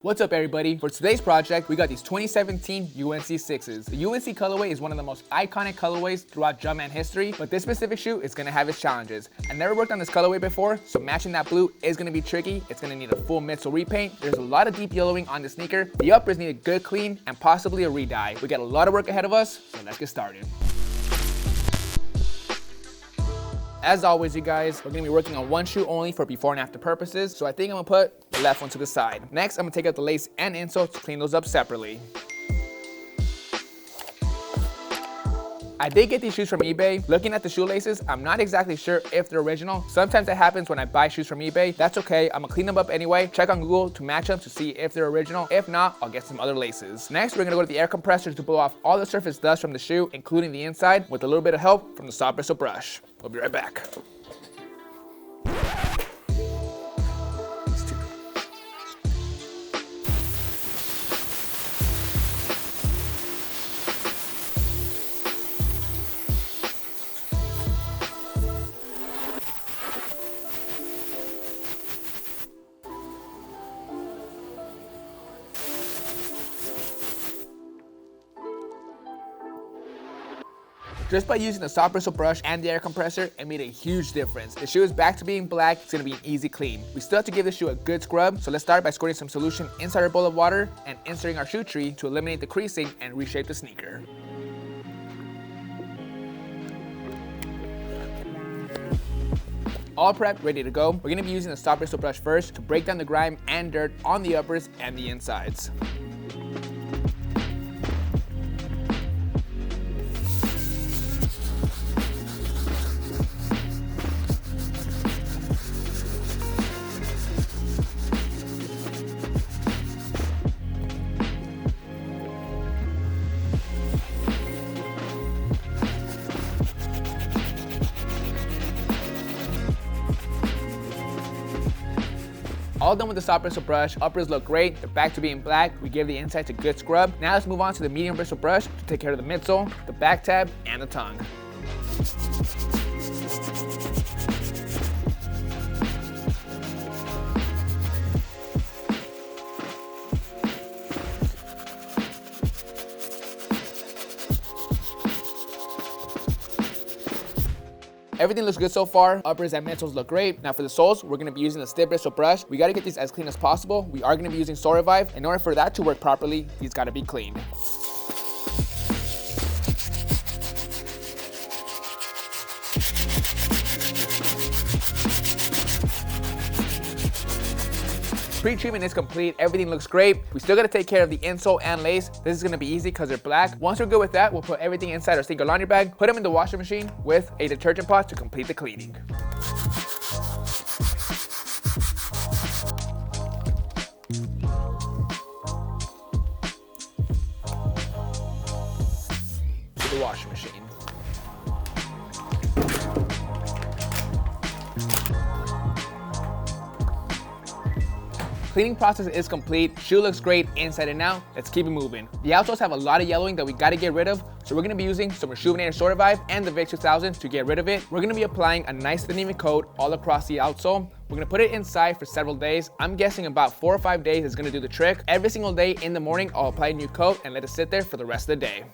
What's up everybody? For today's project, we got these 2017 UNC 6s. The UNC colorway is one of the most iconic colorways throughout Jumpman history, but this specific shoe is gonna have its challenges. I never worked on this colorway before, so matching that blue is gonna be tricky. It's gonna need a full Midsole repaint. There's a lot of deep yellowing on the sneaker. The uppers need a good clean and possibly a re-dye. We got a lot of work ahead of us, so let's get started. As always, you guys, we're gonna be working on one shoe only for before and after purposes, so I think I'm gonna put the left one to the side. Next, I'm gonna take out the lace and insole to clean those up separately. I did get these shoes from eBay. Looking at the shoelaces, I'm not exactly sure if they're original. Sometimes that happens when I buy shoes from eBay. That's okay, I'm gonna clean them up anyway. Check on Google to match them to see if they're original. If not, I'll get some other laces. Next, we're gonna go to the air compressor to blow off all the surface dust from the shoe, including the inside, with a little bit of help from the soft bristle brush. We'll be right back. Just by using the soft bristle brush and the air compressor, it made a huge difference. The shoe is back to being black. It's gonna be an easy clean. We still have to give the shoe a good scrub, so let's start by squirting some solution inside our bowl of water and inserting our shoe tree to eliminate the creasing and reshape the sneaker. All prepped, ready to go. We're gonna be using the soft bristle brush first to break down the grime and dirt on the uppers and the insides. All done with the soft bristle brush. Uppers look great. They're back to being black. We gave the insides a good scrub. Now let's move on to the medium bristle brush to take care of the midsole, the back tab, and the tongue. Everything looks good so far. Uppers and midsoles look great. Now for the soles, we're gonna be using the stiff bristle brush. We gotta get these as clean as possible. We are gonna be using Sole Revive. In order for that to work properly, these gotta be cleaned. Pre-treatment is complete, everything looks great. We still gotta take care of the insole and lace. This is gonna be easy because they're black. Once we're good with that, we'll put everything inside our sneaker laundry bag, put them in the washing machine with a detergent pot to complete the cleaning. To the washing machine. Cleaning process is complete. Shoe looks great inside and out. Let's keep it moving. The outsoles have a lot of yellowing that we gotta get rid of, so we're gonna be using some Rejuvenator Sole Revive and the Vick 2000 to get rid of it. We're gonna be applying a nice thin even coat all across the outsole. We're gonna put it inside for several days. I'm guessing about 4 or 5 days is gonna do the trick. Every single day in the morning, I'll apply a new coat and let it sit there for the rest of the day.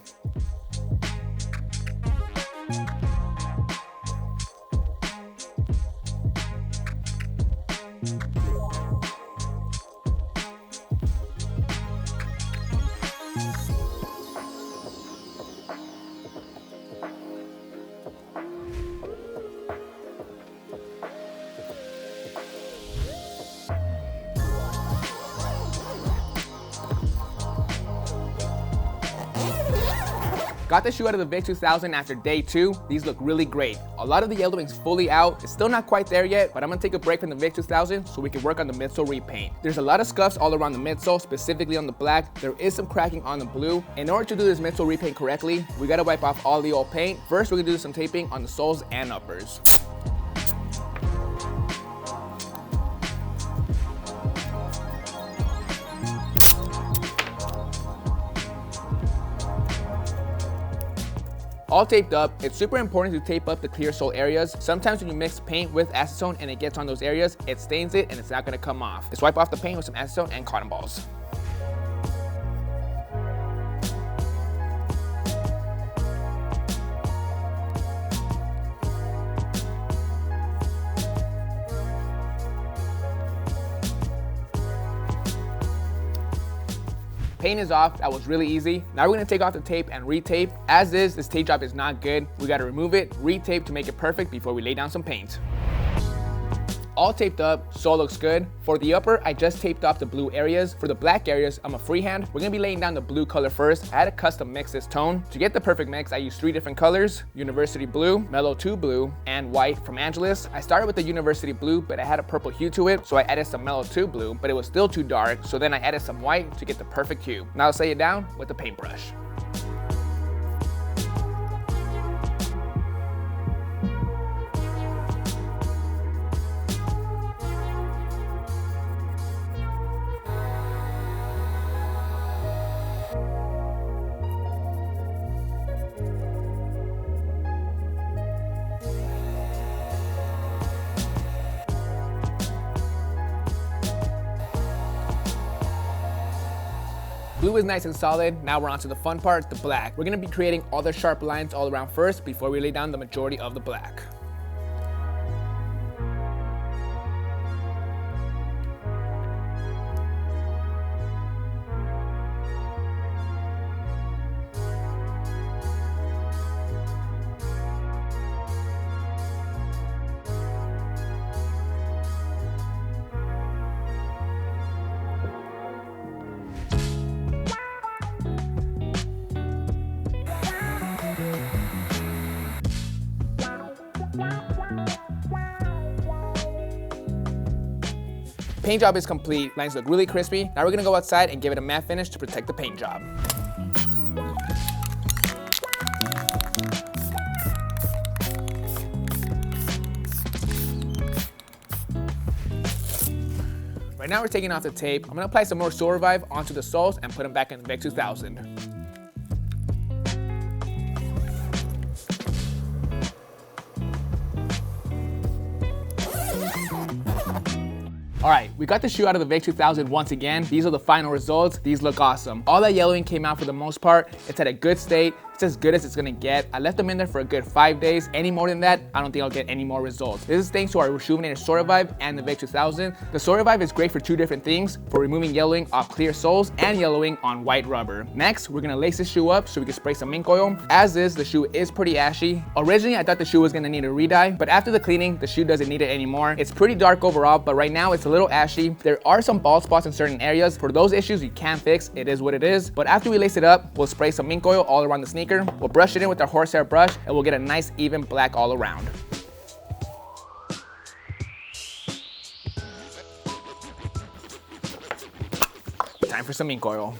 Got the shoe out of the Vick 2000 after day 2. These look really great. A lot of the yellowing's fully out. It's still not quite there yet, but I'm gonna take a break from the Vick 2000 so we can work on the midsole repaint. There's a lot of scuffs all around the midsole, specifically on the black. There is some cracking on the blue. In order to do this midsole repaint correctly, we gotta wipe off all the old paint. First, we're gonna do some taping on the soles and uppers. All taped up, it's super important to tape up the clear sole areas. Sometimes when you mix paint with acetone and it gets on those areas, it stains it and it's not gonna come off. Let's wipe off the paint with some acetone and cotton balls. Paint is off, that was really easy. Now we're gonna take off the tape and retape. As is, this tape job is not good. We gotta remove it, retape to make it perfect before we lay down some paint. All taped up, sole looks good. For the upper, I just taped off the blue areas. For the black areas, I'm a freehand. We're gonna be laying down the blue color first. I had to custom mix this tone. To get the perfect mix, I used 3 different colors: University Blue, Mellow 2 Blue, and White from Angeles. I started with the University Blue, but I had a purple hue to it, so I added some Mellow 2 Blue, but it was still too dark, so then I added some white to get the perfect hue. Now let's lay it down with the paintbrush. Blue is nice and solid. Now we're on to the fun part, the black. We're gonna be creating all the sharp lines all around first before we lay down the majority of the black. Paint job is complete, lines look really crispy. Now we're gonna go outside and give it a matte finish to protect the paint job. Right now we're taking off the tape. I'm gonna apply some more Soul Revive onto the soles and put them back in the Vick 2000. All right, we got the shoe out of the Vick 2000 once again. These are the final results. These look awesome. All that yellowing came out for the most part. It's at a good state. It's as good as it's gonna get. I left them in there for a good 5 days. Any more than that, I don't think I'll get any more results. This is thanks to our Rejuvenator Soul Revive and the Vick 2000. The Soul Revive is great for 2 different things, for removing yellowing off clear soles and yellowing on white rubber. Next, we're gonna lace the shoe up so we can spray some ink oil. As is, the shoe is pretty ashy. Originally, I thought the shoe was gonna need a re-dye, but after the cleaning, the shoe doesn't need it anymore. It's pretty dark overall, but right now it's a little ashy. There are some bald spots in certain areas. For those issues you can't fix, it is what it is. But after we lace it up, we'll spray some ink oil all around the sneaker. We'll brush it in with our horsehair brush and we'll get a nice even black all around. Time for some ink oil.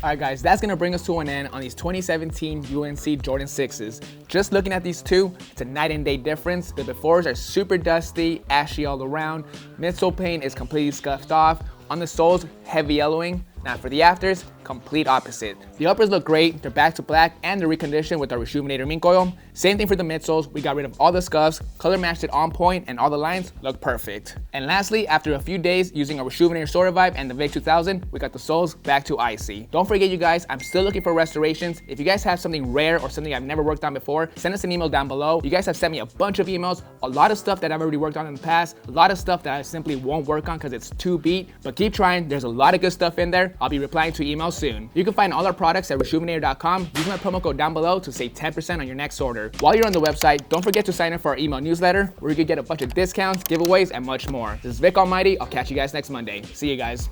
Alright guys, that's gonna bring us to an end on these 2017 UNC Jordan 6s. Just looking at these two, it's a night and day difference. The befores are super dusty, ashy all around. Midsole paint is completely scuffed off. On the soles, heavy yellowing. Now for the afters, complete opposite. The uppers look great, they're back to black and they're reconditioned with our Rejuvenator mink oil. Same thing for the midsoles, we got rid of all the scuffs, color matched it on point, and all the lines look perfect. And lastly, after a few days using our Rejuvenator Soul Revive and the Vick 2000, we got the soles back to icy. Don't forget you guys, I'm still looking for restorations. If you guys have something rare or something I've never worked on before, send us an email down below. You guys have sent me a bunch of emails, a lot of stuff that I've already worked on in the past, a lot of stuff that I simply won't work on because it's too beat, but keep trying, there's a lot of good stuff in there. I'll be replying to emails soon. You can find all our products at rejuvenator.com. Use my promo code down below to save 10% on your next order. While you're on the website, don't forget to sign up for our email newsletter where you can get a bunch of discounts, giveaways, and much more. This is Vick Almighty. I'll catch you guys next Monday. See you guys.